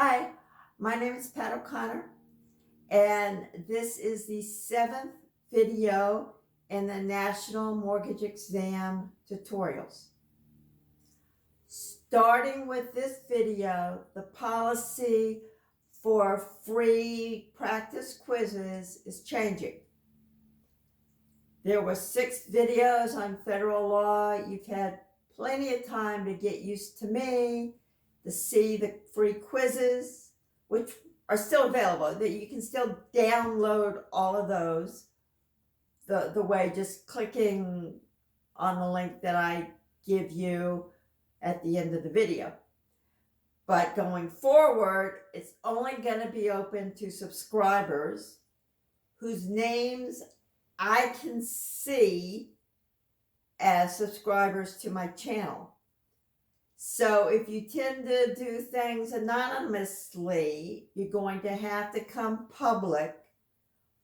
Hi, my name is Pat O'Connor, and this is the 7th video in the National Mortgage Exam tutorials. Starting with this video, the policy for free practice quizzes is changing. There were 6 videos on federal law. You've had plenty of time to get used to me, to see the free quizzes, which are still available. That you can still download all of those the way just clicking on the link that I give you at the end of the video. But going forward, it's only going to be open to subscribers whose names I can see as subscribers to my channel. So if you tend to do things anonymously, you're going to have to come public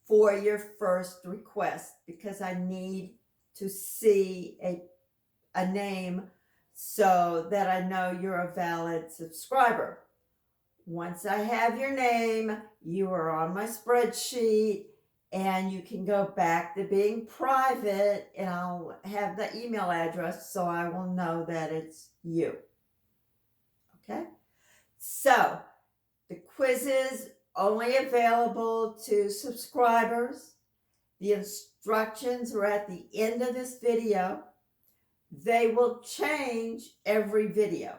for your first request, because I need to see a name so that I know you're a valid subscriber. Once I have your name, you are on my spreadsheet, and you can go back to being private, and I'll have the email address so I will know that it's you. Okay? So, the quizzes only available to subscribers. The instructions are at the end of this video. They will change every video.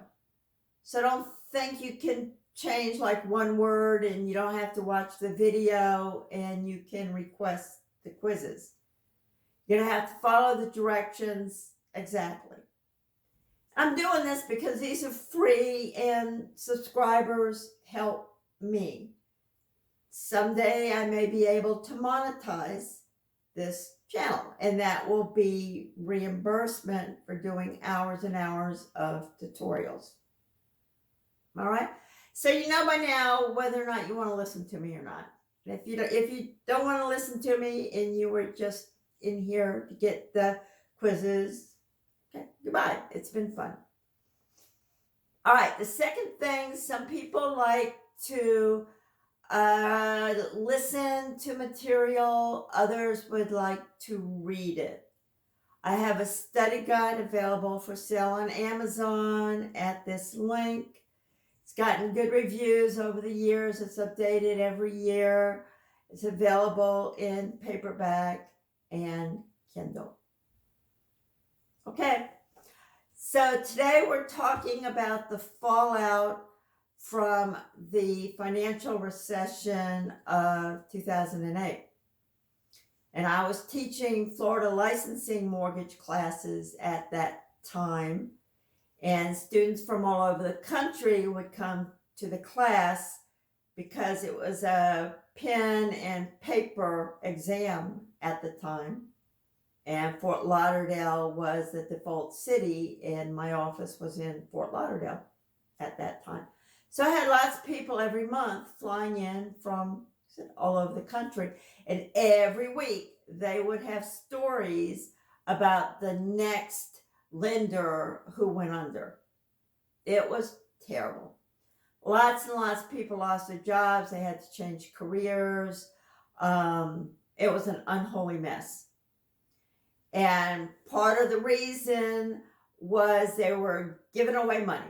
So don't think you can change like one word and you don't have to watch the video and you can request the quizzes. You're going to have to follow the directions exactly. I'm doing this because these are free and subscribers help me. Someday I may be able to monetize this channel, and that will be reimbursement for doing hours and hours of tutorials. All right? So you know by now whether or not you want to listen to me or not. And if you don't want to listen to me and you were just in here to get the quizzes, okay, goodbye. It's been fun. All right, the second thing, some people like to listen to material. Others would like to read it. I have a study guide available for sale on Amazon at this link. It's gotten good reviews over the years. It's updated every year. It's available in paperback and Kindle. Okay, so today we're talking about the fallout from the financial recession of 2008. And I was teaching Florida licensing mortgage classes at that time. And students from all over the country would come to the class because it was a pen and paper exam at the time. And Fort Lauderdale was the default city, and my office was in Fort Lauderdale at that time. So I had lots of people every month flying in from all over the country. And every week they would have stories about the next lender who went under. It was terrible. Lots and lots of people lost their jobs. They had to change careers. It was an unholy mess. And part of the reason was they were giving away money.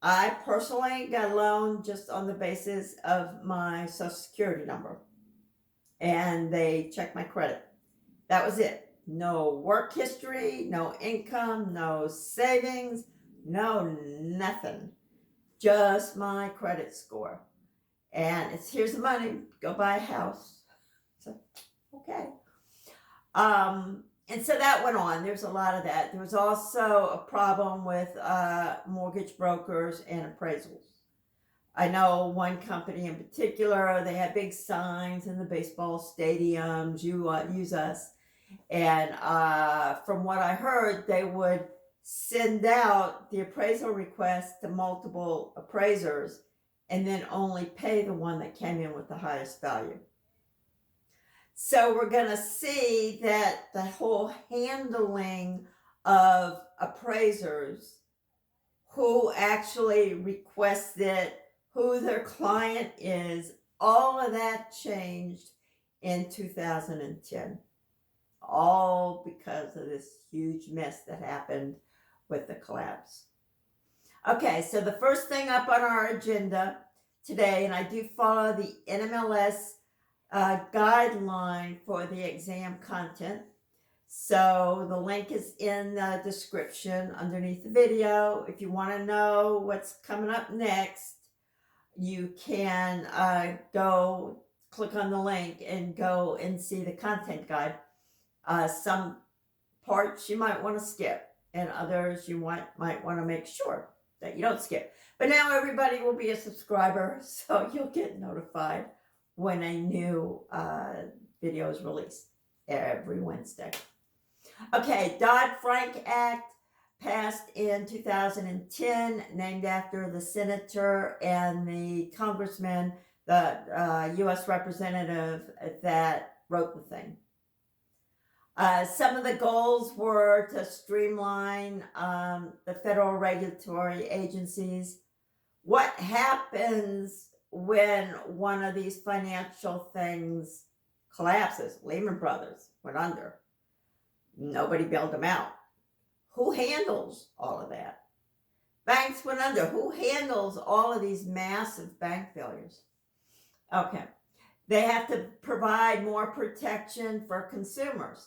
I personally got a loan just on the basis of my Social Security number. And they checked my credit. That was it. No work history, no income, no savings, no nothing. Just my credit score. And it's, here's the money, go buy a house. So, okay. And so that went on. There's a lot of that. There was also a problem with mortgage brokers and appraisals. I know one company in particular, they had big signs in the baseball stadiums, use us. And from what I heard, they would send out the appraisal request to multiple appraisers and then only pay the one that came in with the highest value. So we're going to see that the whole handling of appraisers, who actually requested, who their client is. All of that changed in 2010. All because of this huge mess that happened with the collapse. Okay, so the first thing up on our agenda today, and I do follow the NMLS guideline for the exam content. So the link is in the description underneath the video. If you want to know what's coming up next, you can go click on the link and go and see the content guide. Some parts you might want to skip, and others you might want to make sure that you don't skip. But now everybody will be a subscriber, so you'll get notified when a new video is released every Wednesday. Okay, Dodd-Frank Act passed in 2010, named after the senator and the congressman, the U.S. representative that wrote the thing. Some of the goals were to streamline the federal regulatory agencies. What happens when one of these financial things collapses? Lehman Brothers went under. Nobody bailed them out. Who handles all of that? Banks went under. Who handles all of these massive bank failures? Okay. They have to provide more protection for consumers.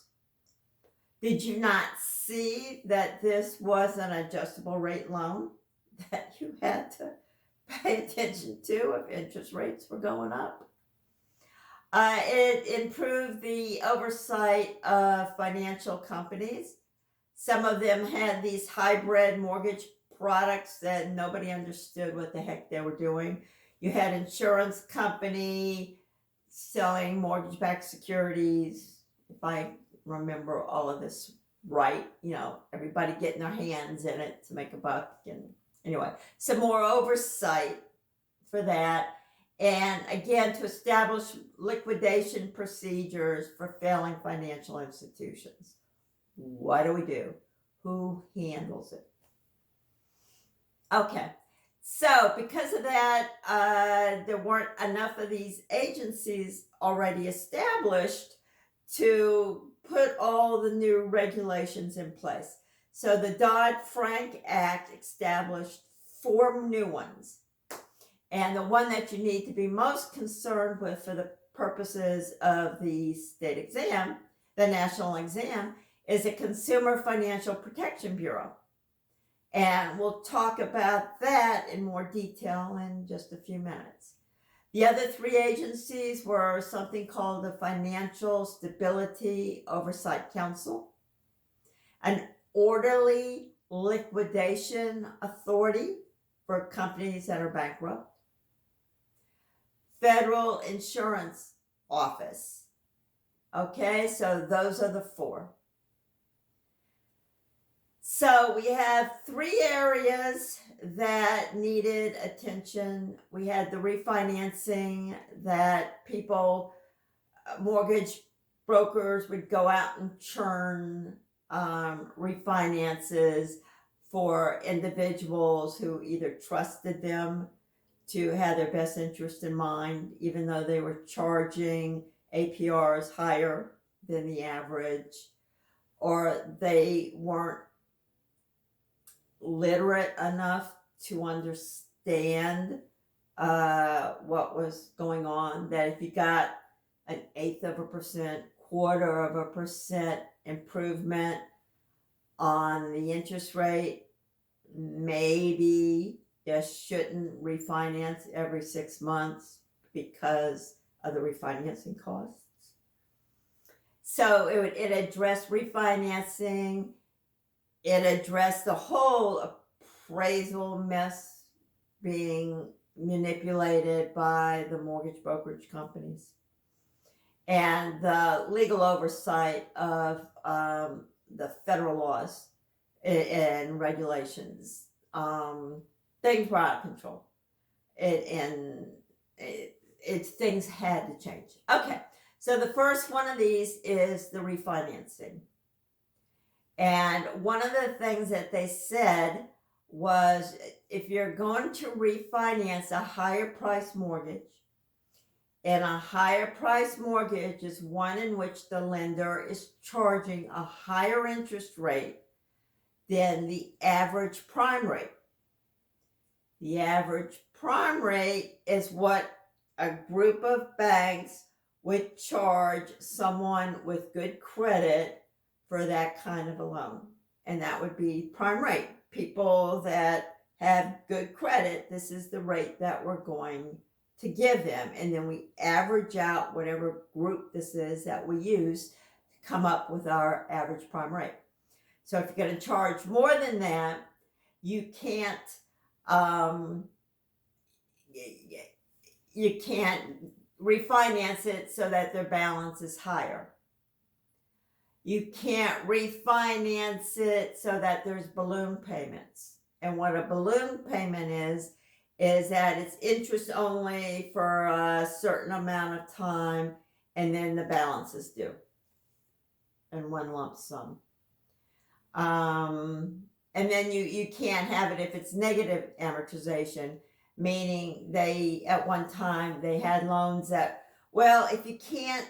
Did you not see that this was an adjustable rate loan that you had to pay attention to if interest rates were going up? It improved the oversight of financial companies. Some of them had these hybrid mortgage products that nobody understood what the heck they were doing. You had insurance company selling mortgage-backed securities. If I remember all of this right, everybody getting their hands in it to make a buck. And anyway, some more oversight for that. And again, to establish liquidation procedures for failing financial institutions. What do? Who handles it? Okay, so because of that, there weren't enough of these agencies already established to put all the new regulations in place. So the Dodd-Frank Act established 4 new ones. And the one that you need to be most concerned with for the purposes of the state exam, the national exam, is the Consumer Financial Protection Bureau. And we'll talk about that in more detail in just a few minutes. The other 3 agencies were something called the Financial Stability Oversight Council, an orderly liquidation authority for companies that are bankrupt, Federal Insurance Office. Okay, so those are the 4. So we have 3 areas that needed attention. We had the refinancing that mortgage brokers would go out and churn refinances for individuals who either trusted them to have their best interest in mind, even though they were charging APRs higher than the average, or they weren't literate enough to understand what was going on, that if you got an 1/8%, 1/4% improvement on the interest rate, maybe you shouldn't refinance every 6 months because of the refinancing costs. So it addressed refinancing. It addressed the whole appraisal mess being manipulated by the mortgage brokerage companies, and the legal oversight of the federal laws and regulations. Things were out of control, things had to change. Okay, so the first one of these is the refinancing. And one of the things that they said was if you're going to refinance a higher price mortgage, and a higher price mortgage is one in which the lender is charging a higher interest rate than the average prime rate. The average prime rate is what a group of banks would charge someone with good credit for that kind of a loan. And that would be prime rate. People that have good credit, this is the rate that we're going to give them. And then we average out whatever group this is that we use to come up with our average prime rate. So if you're going to charge more than that, you can't refinance it so that their balance is higher. You can't refinance it so that there's balloon payments. And what a balloon payment is that it's interest only for a certain amount of time, and then the balance is due in one lump sum. And then you can't have it if it's negative amortization, meaning they, at one time, they had loans that, well, if you can't,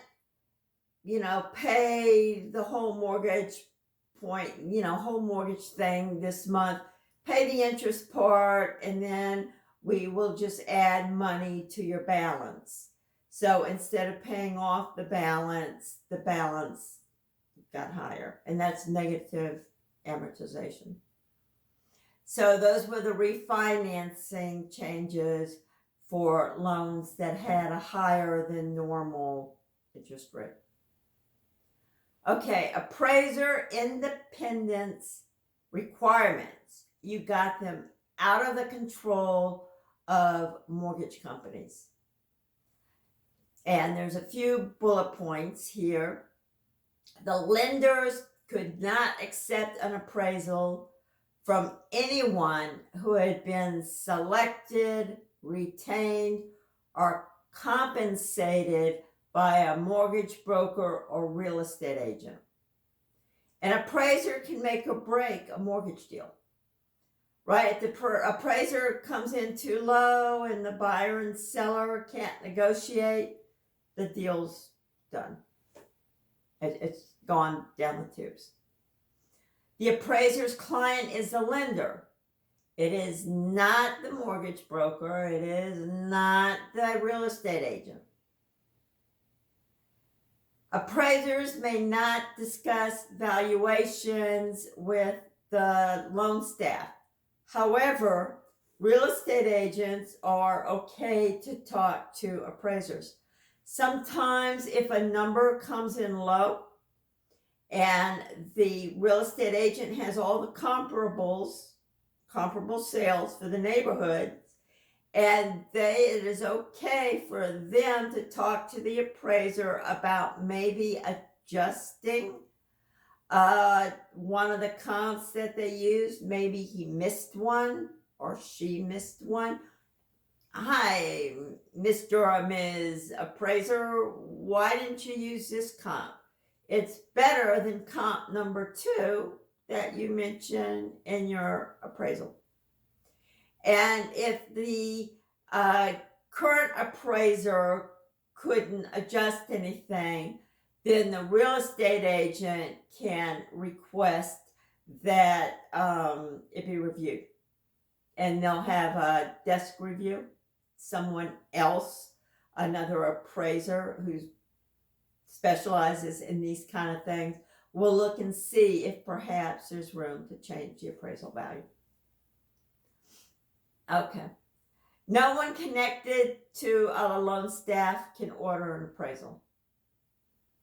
pay the whole mortgage whole mortgage thing this month, pay the interest part, and then we will just add money to your balance. So instead of paying off the balance got higher, and that's negative amortization. So those were the refinancing changes for loans that had a higher than normal interest rate. Okay, appraiser independence requirements. You got them out of the control of mortgage companies. And there's a few bullet points here. The lenders could not accept an appraisal from anyone who had been selected, retained, or compensated by a mortgage broker or real estate agent. An appraiser can make or break a mortgage deal, right? If the appraiser comes in too low and the buyer and seller can't negotiate, the deal's done. It's gone down the tubes. The appraiser's client is the lender. It is not the mortgage broker. It is not the real estate agent. Appraisers may not discuss valuations with the loan staff. However, real estate agents are okay to talk to appraisers. Sometimes if a number comes in low and the real estate agent has all the comparable sales for the neighborhood, and it is okay for them to talk to the appraiser about maybe adjusting one of the comps that they used. Maybe he missed one or she missed one. Hi, Mr. or Ms. Appraiser, why didn't you use this comp? It's better than comp number 2 that you mentioned in your appraisal. And if the current appraiser couldn't adjust anything, then the real estate agent can request that it be reviewed. And they'll have a desk review. Someone else, another appraiser who specializes in these kind of things, will look and see if perhaps there's room to change the appraisal value. Okay. No one connected to a loan staff can order an appraisal.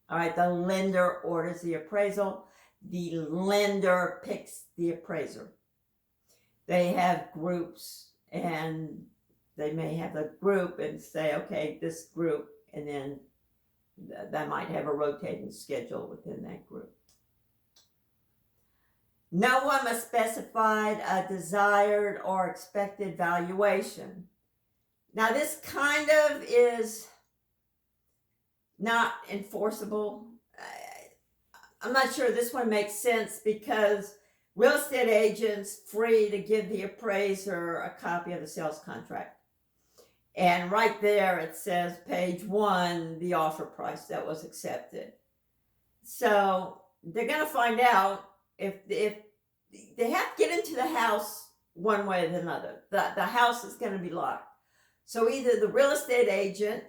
All right, the lender orders the appraisal. The lender picks the appraiser. They have groups, and they may have a group and say, okay, this group, and then they might have a rotating schedule within that group. No one must specify a desired or expected valuation. Now, this kind of is not enforceable. I'm not sure this one makes sense because Real estate agents free to give the appraiser a copy of the sales contract. And right there it says page 1, the offer price that was accepted. So they're going to find out if they have to get into the house one way or another. The house is going to be locked. So either the real estate agent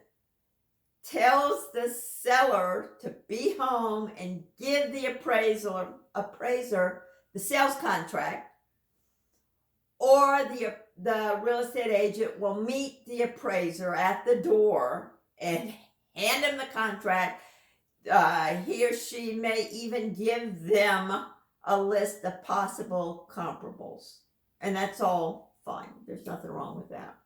tells the seller to be home and give the appraiser the sales contract, or the real estate agent will meet the appraiser at the door and hand him the contract. He or she may even give them a list of possible comparables. And that's all fine. There's nothing wrong with that.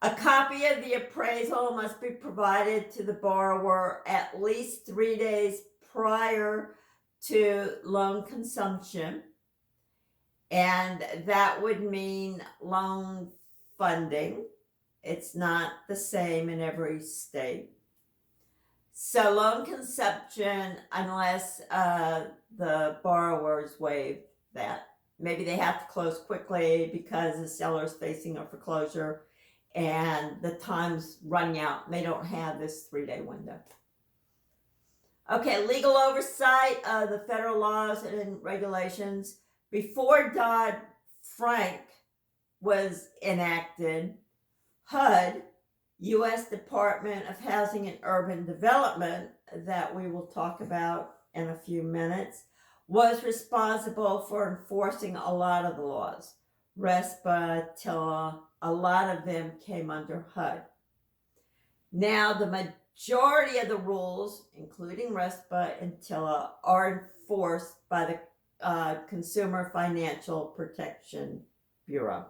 A copy of the appraisal must be provided to the borrower at least 3 days prior to loan consumption. And that would mean loan funding. It's not the same in every state. So loan consumption, unless the borrowers waive that. Maybe they have to close quickly because the seller is facing a foreclosure and the time's running out. They don't have this 3-day window. Okay, legal oversight of the federal laws and regulations. Before Dodd-Frank was enacted, HUD, U.S. Department of Housing and Urban Development, that we will talk about in a few minutes, was responsible for enforcing a lot of the laws. RESPA, TILA, a lot of them came under HUD. Now, the majority of the rules, including RESPA and TILA, are enforced by the Consumer Financial Protection Bureau.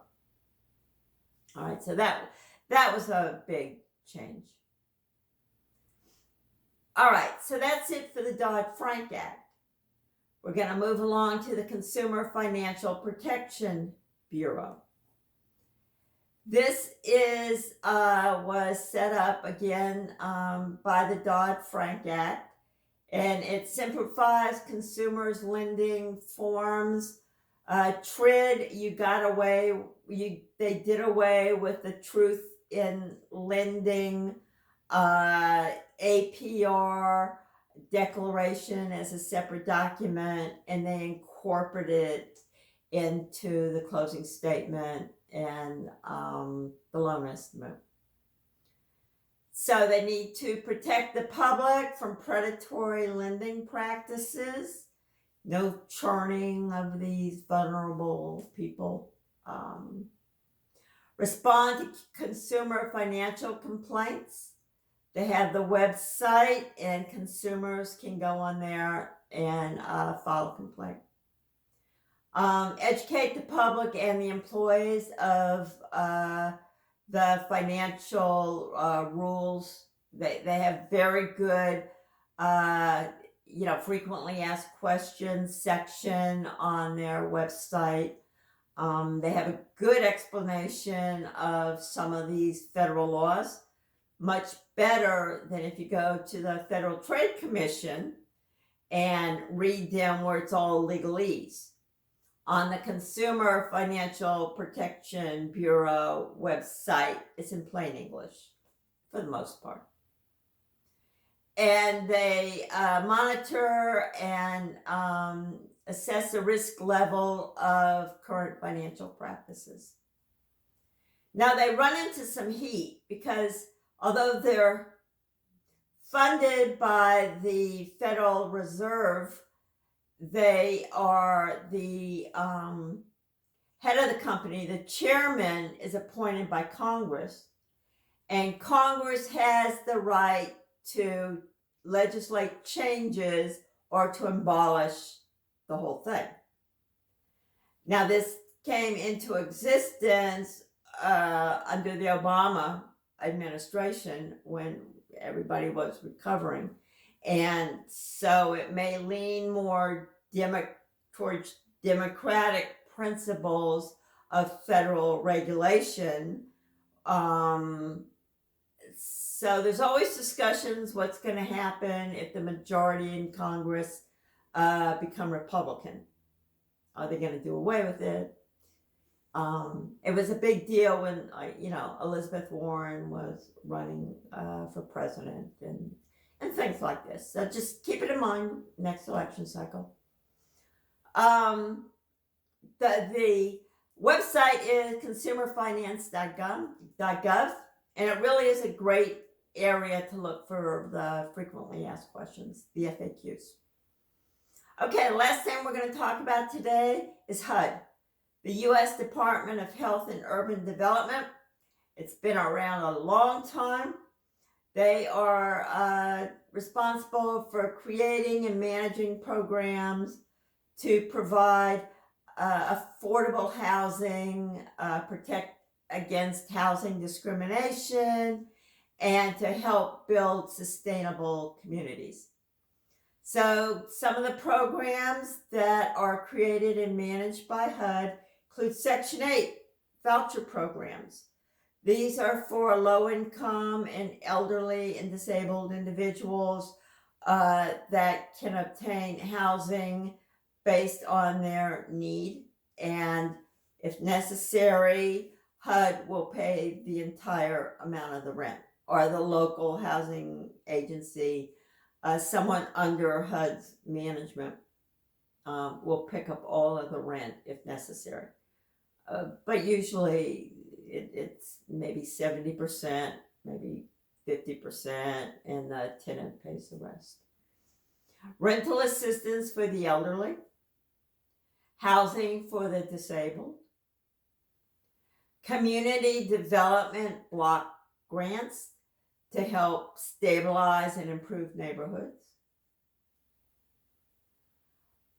All right, so that was a big change. All right, so that's it for the Dodd-Frank Act. We're going to move along to the Consumer Financial Protection Bureau. This was set up again by the Dodd-Frank Act, and it simplifies consumers' lending forms. TRID, they did away with the truth in lending, APR declaration as a separate document, and they incorporated it into the closing statement and the loan estimate. So they need to protect the public from predatory lending practices, no churning of these vulnerable people. Respond to consumer financial complaints. They have the website, and consumers can go on there and file a complaint. Educate the public and the employees of the financial rules. They have very good, frequently asked questions section on their website. They have a good explanation of some of these federal laws, much better than if you go to the Federal Trade Commission and read them where it's all legalese. On the Consumer Financial Protection Bureau website, it's in plain English for the most part. And they monitor and assess the risk level of current financial practices. Now, they run into some heat because although they're funded by the Federal Reserve, they are the head of the company. The chairman is appointed by Congress, and Congress has the right to legislate changes or to abolish the whole thing. Now, this came into existence under the Obama administration when everybody was recovering. And so it may lean more towards democratic principles of federal regulation. So there's always discussions what's going to happen if the majority in Congress become Republican. Are they going to do away with it? It was a big deal when, Elizabeth Warren was running for president and things like this. So just keep it in mind next election cycle. The website is consumerfinance.gov, and it really is a great area to look for the frequently asked questions, the FAQs. Okay, the last thing we're going to talk about today is HUD, the U.S. Department of Health and Urban Development. It's been around a long time. They are responsible for creating and managing programs to provide affordable housing, protect against housing discrimination, and to help build sustainable communities. So some of the programs that are created and managed by HUD include Section 8 voucher programs. These are for low-income and elderly and disabled individuals that can obtain housing based on their need, and if necessary, HUD will pay the entire amount of the rent, or the local housing agency, someone under HUD's management, will pick up all of the rent if necessary. But usually it's maybe 70%, maybe 50%, and the tenant pays the rest. Rental assistance for the elderly, housing for the disabled, community development block grants to help stabilize and improve neighborhoods,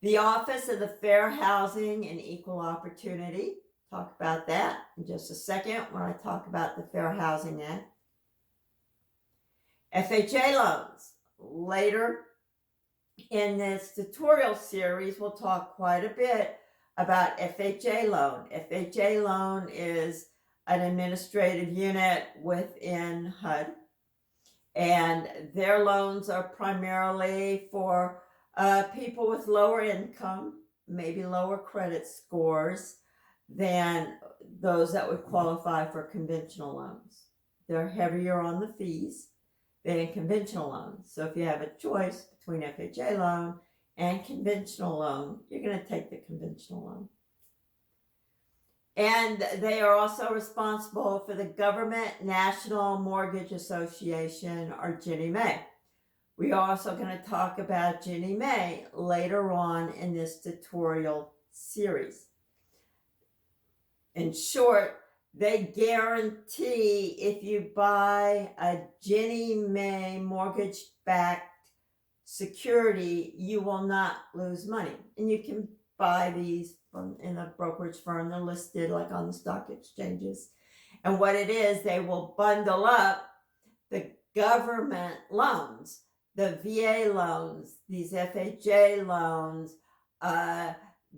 the Office of the Fair Housing and Equal Opportunity. Talk about that in just a second when I talk about the Fair Housing Act. FHA loans. Later in this tutorial series, we'll talk quite a bit about FHA loan. FHA loan is an administrative unit within HUD, and their loans are primarily for people with lower income, maybe lower credit scores than those that would qualify for conventional loans. They're heavier on the fees than conventional loans. So if you have a choice between FHA loan and conventional loan, you're going to take the conventional loan. And they are also responsible for the Government National Mortgage Association, or Ginnie Mae. We are also going to talk about Ginnie Mae later on in this tutorial series. In short, they guarantee if you buy a Ginnie Mae mortgage-backed security, you will not lose money. And you can buy these in a brokerage firm. They're listed like on the stock exchanges. And what it is, they will bundle up the government loans, the VA loans, these FHA loans,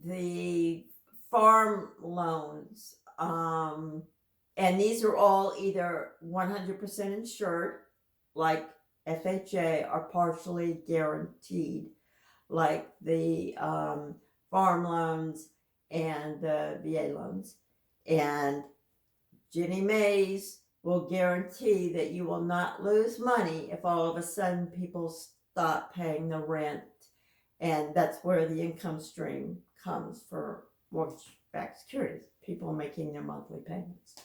the farm loans, and these are all either 100% insured, like FHA, or partially guaranteed, like the farm loans and the VA loans. And Ginnie Mae's will guarantee that you will not lose money if all of a sudden people stop paying the rent, and that's where the income stream comes for mortgage-backed securities, people making their monthly payments.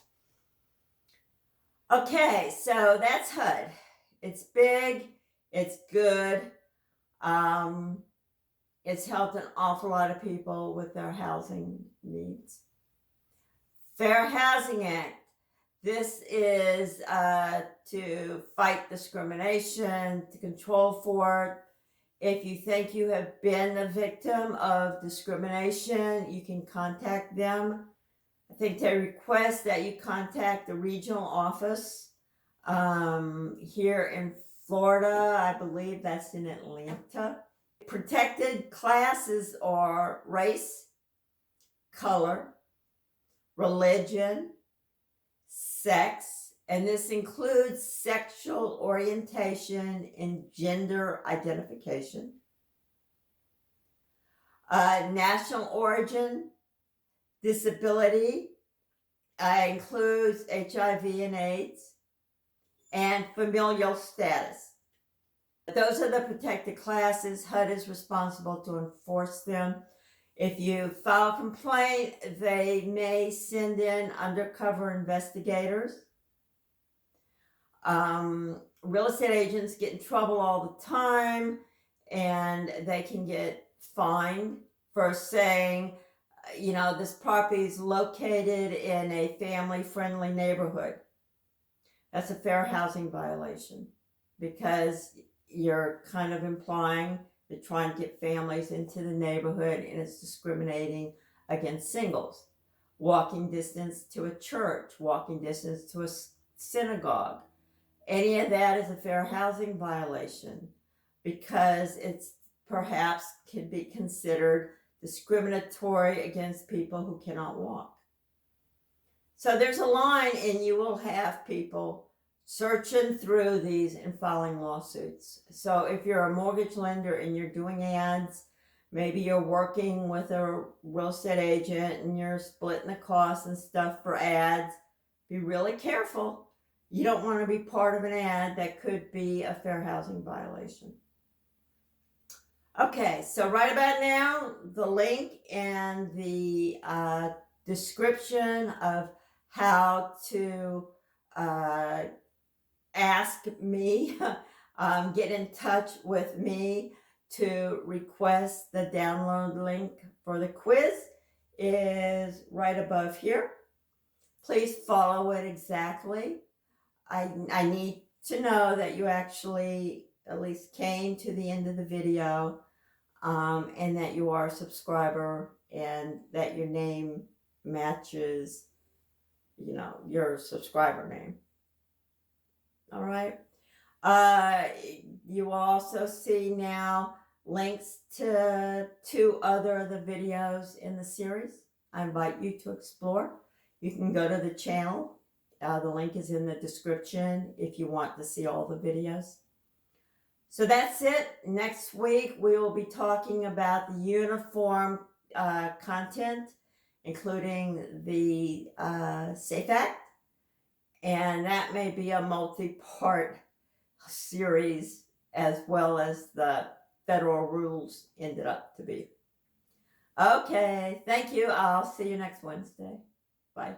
Okay, so that's HUD. It's big, it's good, it's helped an awful lot of people with their housing needs. Fair Housing Act. This is to fight discrimination, to control for it. If you think you have been the victim of discrimination, you can contact them. I think they request that you contact the regional office here in Florida. I believe that's in Atlanta. Protected classes are race, color, religion, sex, and this includes sexual orientation and gender identification. National origin, disability, includes HIV and AIDS, and familial status. Those are the protected classes. HUD is responsible to enforce them. If you file a complaint, they may send in undercover investigators. Real estate agents get in trouble all the time, and they can get fined for saying, this property is located in a family-friendly neighborhood. That's a fair housing violation, because you're kind of implying they're trying to get families into the neighborhood, and it's discriminating against singles. Walking distance to a church, walking distance to a synagogue, any of that is a fair housing violation, because it's perhaps could be considered discriminatory against people who cannot walk. So there's a line, and you will have people searching through these and filing lawsuits. So if you're a mortgage lender and you're doing ads, maybe you're working with a real estate agent and you're splitting the costs and stuff for ads, be really careful. You don't want to be part of an ad that could be a fair housing violation. Okay, so right about now, the link and the description of how to ask me, get in touch with me to request the download link for the quiz is right above here. Please follow it exactly. I need to know that you actually at least came to the end of the video, and that you are a subscriber, and that your name matches, your subscriber name. All right. You will also see now links to 2 other of the videos in the series. I invite you to explore. You can go to the channel. The link is in the description if you want to see all the videos. So that's it. Next week, we will be talking about the uniform content, including the SAFE Act. And that may be a multi-part series, as well as the federal rules ended up to be. Okay, thank you. I'll see you next Wednesday. Bye.